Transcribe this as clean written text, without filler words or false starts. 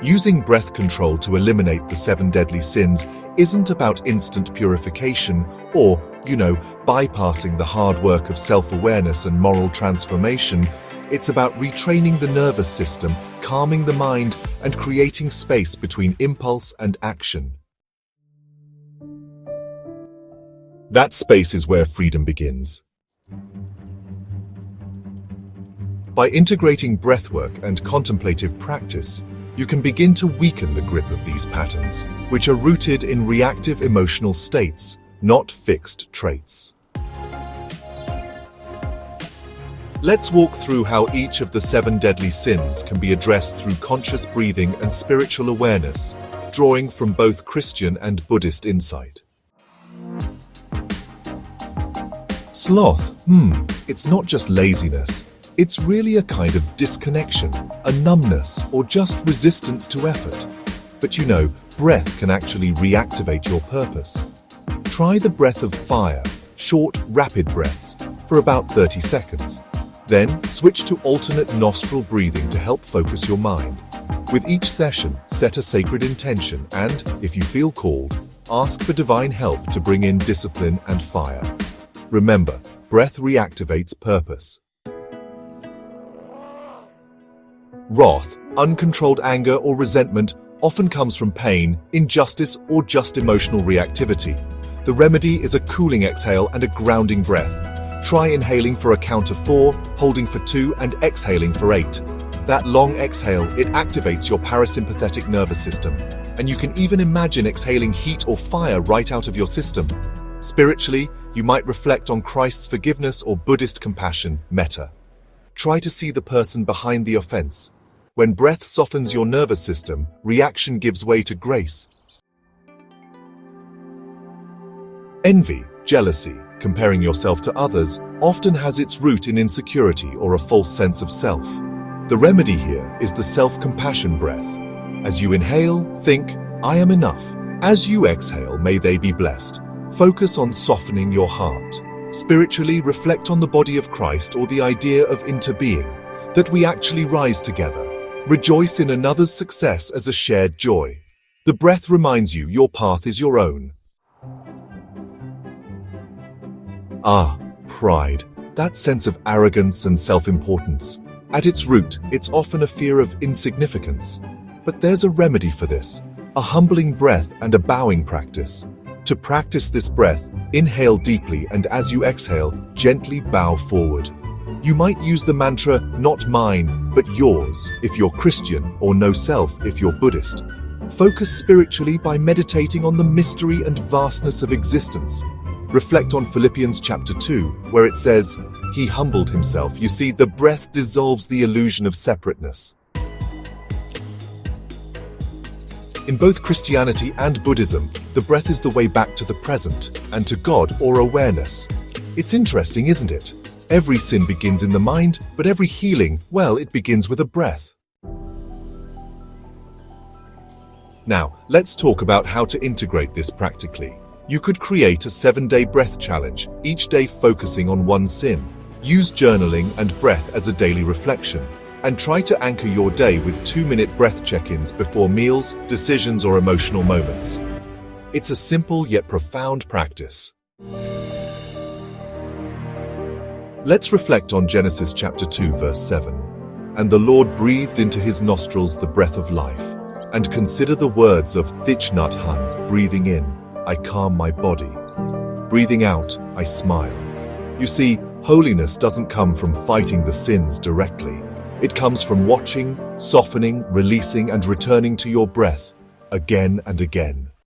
Using breath control to eliminate the 7 deadly sins isn't about instant purification or, bypassing the hard work of self-awareness and moral transformation. It's about retraining the nervous system, calming the mind, and creating space between impulse and action. That space is where freedom begins. By integrating breathwork and contemplative practice, you can begin to weaken the grip of these patterns, which are rooted in reactive emotional states, not fixed traits. Let's walk through how each of the 7 deadly sins can be addressed through conscious breathing and spiritual awareness, drawing from both Christian and Buddhist insight. Sloth, it's not just laziness. It's really a kind of disconnection, a numbness, or just resistance to effort. But breath can actually reactivate your purpose. Try the breath of fire, short, rapid breaths, for about 30 seconds. Then switch to alternate nostril breathing to help focus your mind. With each session, set a sacred intention and, if you feel called, ask for divine help to bring in discipline and fire. Remember, breath reactivates purpose. Wrath, uncontrolled anger or resentment often comes from pain, injustice, or just emotional reactivity. The remedy is a cooling exhale and a grounding breath. Try inhaling for a count of 4, holding for 2, and exhaling for 8. That long exhale, it activates your parasympathetic nervous system, and you can even imagine exhaling heat or fire right out of your system. Spiritually, you might reflect on Christ's forgiveness or Buddhist compassion, metta. Try to see the person behind the offense. When breath softens your nervous system, reaction gives way to grace. Envy, jealousy, comparing yourself to others, often has its root in insecurity or a false sense of self. The remedy here is the self-compassion breath. As you inhale, think, I am enough. As you exhale, may they be blessed. Focus on softening your heart. Spiritually, reflect on the body of Christ or the idea of interbeing, that we actually rise together. Rejoice in another's success as a shared joy. The breath reminds you your path is your own. Pride. That sense of arrogance and self-importance. At its root, it's often a fear of insignificance. But there's a remedy for this, a humbling breath and a bowing practice. To practice this breath, inhale deeply and as you exhale, gently bow forward. You might use the mantra, not mine, but yours, if you're Christian, or no self, if you're Buddhist. Focus spiritually by meditating on the mystery and vastness of existence. Reflect on Philippians chapter 2, where it says, He humbled himself. You see, the breath dissolves the illusion of separateness. In both Christianity and Buddhism, the breath is the way back to the present and to God or awareness. It's interesting, isn't it? Every sin begins in the mind, but every healing, it begins with a breath. Now, let's talk about how to integrate this practically. You could create a 7-day breath challenge, each day focusing on one sin. Use journaling and breath as a daily reflection. And try to anchor your day with 2-minute breath check-ins before meals, decisions, or emotional moments. It's a simple yet profound practice. Let's reflect on Genesis chapter 2, verse 7. And the Lord breathed into his nostrils the breath of life. And consider the words of Thich Nhat Hanh, breathing in, I calm my body. Breathing out, I smile. You see, holiness doesn't come from fighting the sins directly. It comes from watching, softening, releasing, and returning to your breath, again and again.